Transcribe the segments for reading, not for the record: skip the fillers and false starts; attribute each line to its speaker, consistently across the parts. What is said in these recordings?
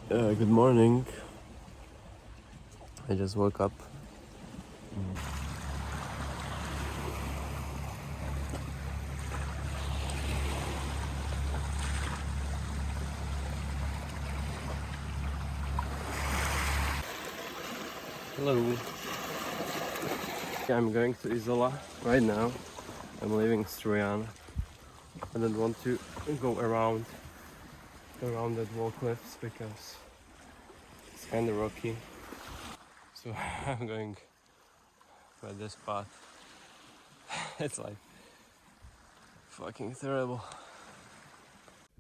Speaker 1: Good morning. I just woke up. Hello. I'm going to Isola right now. I'm leaving Strujan. I don't want to go around that wall cliffs because it's kind of rocky. So I'm going by this path. It's like fucking terrible.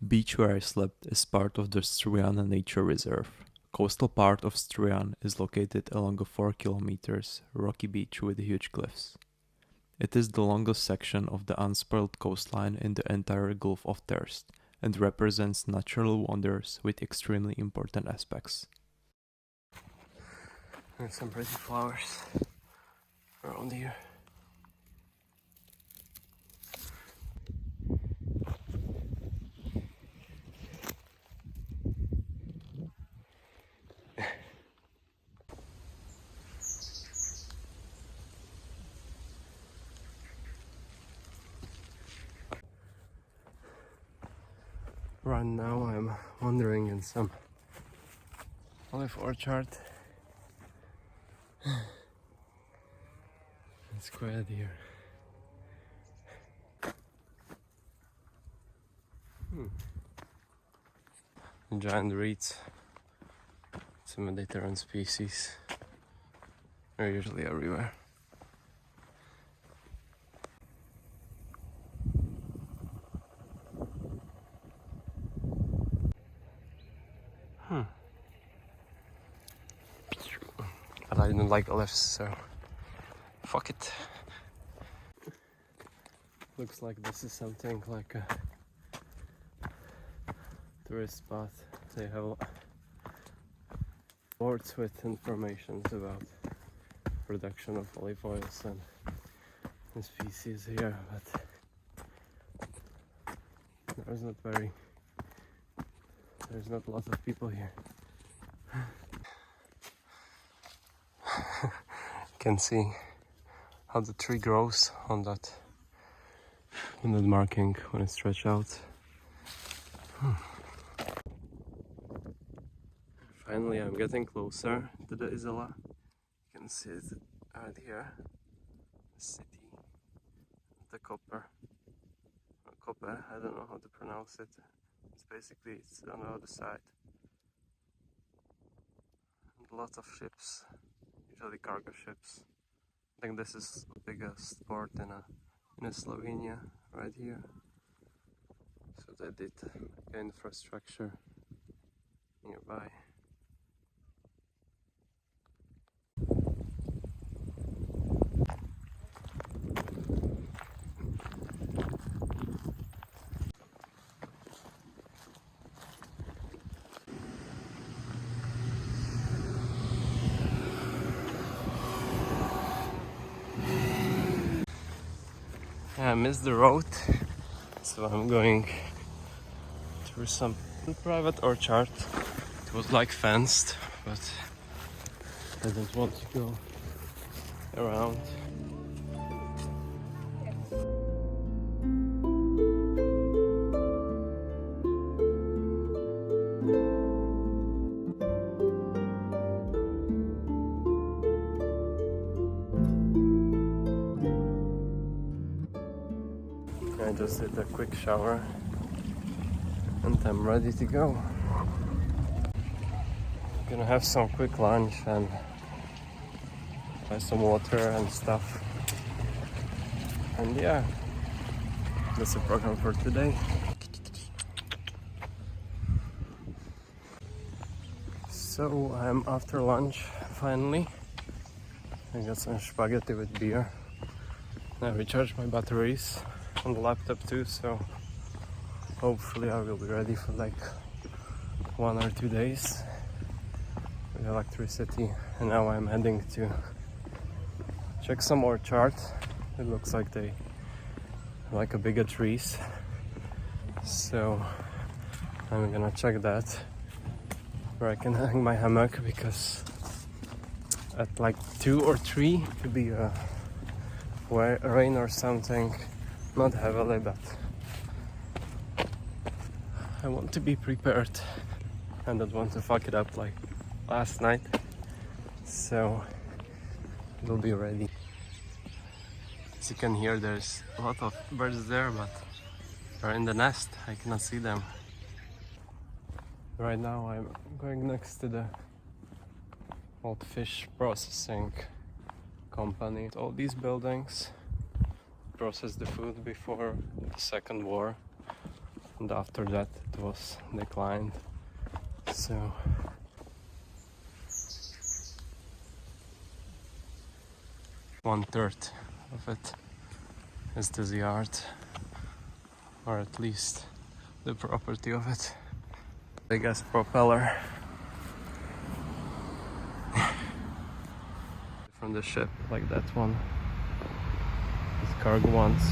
Speaker 2: Beach where I slept is part of the Strujan Nature Reserve. Coastal part of Strujan is located along a 4 kilometers rocky beach with huge cliffs. It is the longest section of the unspoiled coastline in the entire Gulf of Terst and represents natural wonders with extremely important aspects.
Speaker 1: There's some pretty flowers around here. Right now I'm wandering in some olive orchard. It's quiet here. Giant reeds. It's a Mediterranean species. They're usually everywhere. But I don't like olives, so fuck it. Looks like this is something like a tourist spot. They have boards with information about production of olive oils and species here, but there's not a lot of people here. You can see how the tree grows on that marking when it's stretched out. Finally, I'm getting closer to the Isola. You can see it right here. The city, the copper. I don't know how to pronounce it. It's on the other side. And lots of ships, usually cargo ships. I think this is the biggest port in Slovenia, right here. So they did infrastructure nearby. I missed the road, so I'm going through some private orchard. It was like fenced, but I don't want to go around. I just did a quick shower and I'm ready to go. I'm gonna have some quick lunch and buy some water and stuff. And yeah, that's the program for today. So I'm after lunch finally. I got some spaghetti with beer. I recharged my batteries on the laptop too, so hopefully I will be ready for like 1 or 2 days with electricity. And now I'm heading to check some orchard. It looks like they like a bigger trees, so I'm gonna check that. where I can hang my hammock, because at like 2 or 3 could be rain or something, not heavily, but I want to be prepared. I don't want to fuck it up like last night, so it'll be ready. As you can hear, there's a lot of birds there, but they're in the nest. I cannot see them. Right now I'm going next to the old fish processing company. All these buildings processed the food before the Second War, and after that it was declined. So one third of it is this yard, or at least the property of it. The gas propeller from the ship, like that one, these cargo ones.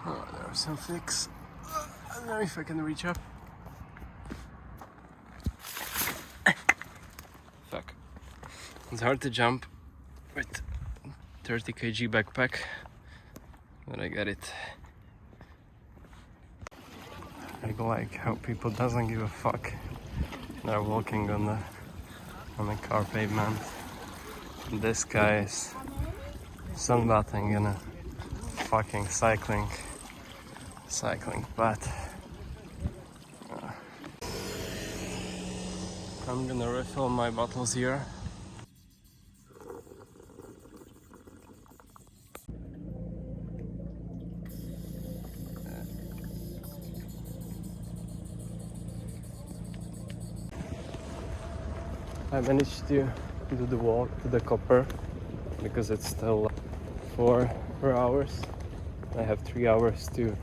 Speaker 1: Oh, there are some flicks. I don't know if I can reach up. Fuck. It's hard to jump with 30 kg backpack, but I got it. I like how people doesn't give a fuck. They're walking on the car pavement. And this guy is sunbathing in a fucking cycling path. I'm gonna refill my bottles here. I managed to do the walk to the copper because it's still 4 hours. I have 3 hours to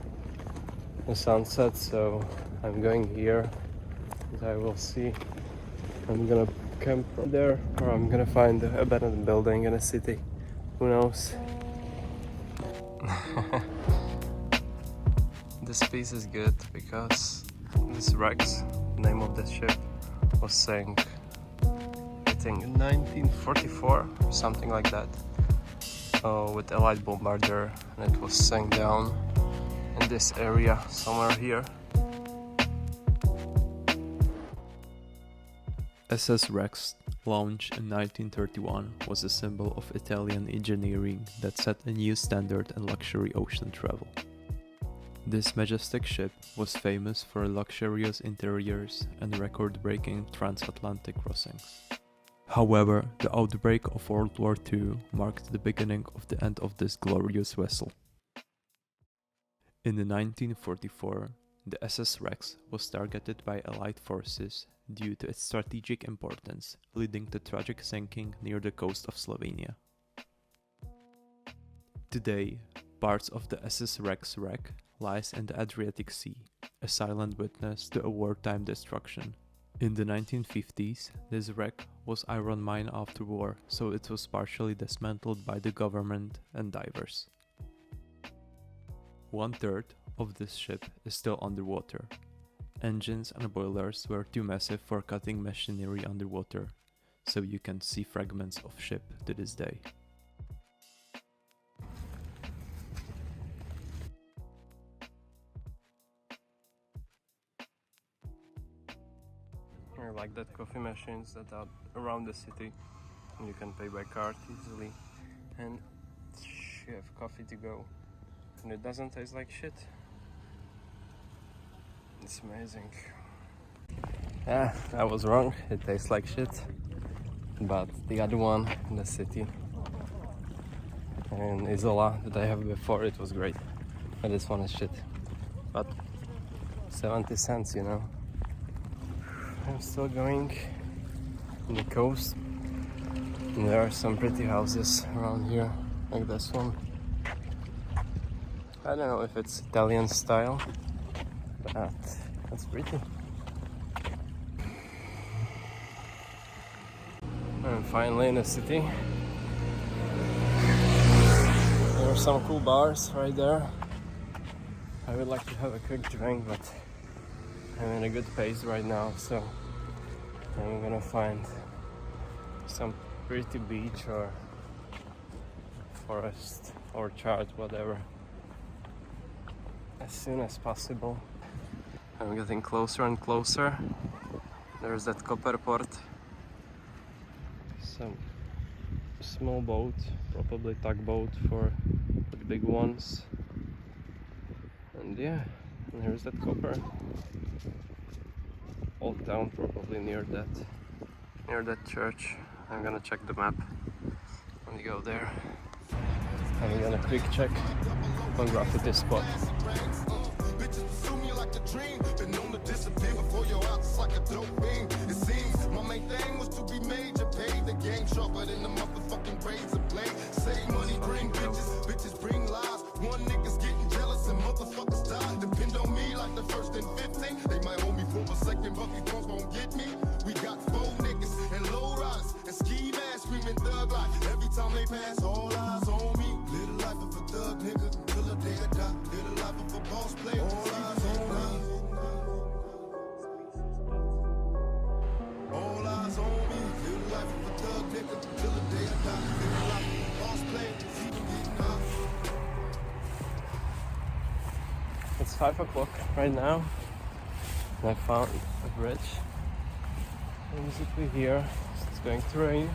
Speaker 1: the sunset, so I'm going here and I will see. I'm gonna camp there, or I'm gonna find a abandoned building in a city. Who knows? This piece is good because this Rex, the name of the ship, was sank, I think in 1944 or something like that, with a light bombardier, and it was sank down in this area somewhere here.
Speaker 2: SS Rex, launched in 1931, was a symbol of Italian engineering that set a new standard in luxury ocean travel. This majestic ship was famous for luxurious interiors and record-breaking transatlantic crossings. However, the outbreak of World War II marked the beginning of the end of this glorious vessel. In 1944, the SS Rex was targeted by Allied forces due to its strategic importance, leading to tragic sinking near the coast of Slovenia. Today, parts of the SS Rex wreck lies in the Adriatic Sea, a silent witness to a wartime destruction. In the 1950s, this wreck was iron mine after war, so it was partially dismantled by the government and divers. 1/3 of this ship is still underwater. Engines and boilers were too massive for cutting machinery underwater, so you can see fragments of ship to this day.
Speaker 1: I like that coffee machines that are around the city, and you can pay by card easily, and you have coffee to go, and it doesn't taste like shit. It's amazing. Yeah, I was wrong, it tastes like shit, but the other one in the city in Isola that I have before, it was great, but this one is shit. But 70 cents, you know. I'm still going on the coast, and there are some pretty houses around here, like this one. I don't know if it's Italian style, but that's pretty. I'm finally in the city. There are some cool bars right there. I would like to have a quick drink, but I'm in a good pace right now, so I'm gonna find some pretty beach or forest orchard, whatever, as soon as possible. I'm getting closer and closer. There's that copper port. Some small boat, probably tugboat for the big ones. And yeah, and here's that copper. Old town, probably near that church. I'm gonna check the map when we go there. I'm gonna quick check on graffiti spot.
Speaker 3: Every time they pass, all eyes on me. Little life of a thug nigga till the day I die. Little life of a boss player, all eyes on me. All eyes on me. Little life of a thug nigga till the day I die. Little life of a boss player,
Speaker 1: It's 5 o'clock right now, and I found a bridge. Basically here, it's going to rain.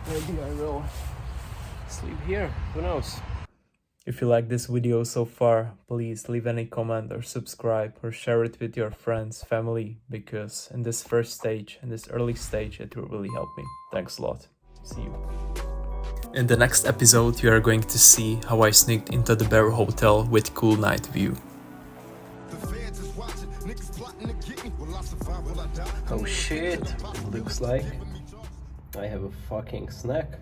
Speaker 1: Maybe I will sleep here, who knows?
Speaker 2: If you like this video so far, please leave any comment or subscribe or share it with your friends, family, because in this first stage, in this early stage, it will really help me. Thanks a lot. See you. In the next episode, you are going to see how I sneaked into the Bear Hotel with cool night view.
Speaker 1: Oh shit, looks like I have a fucking snack.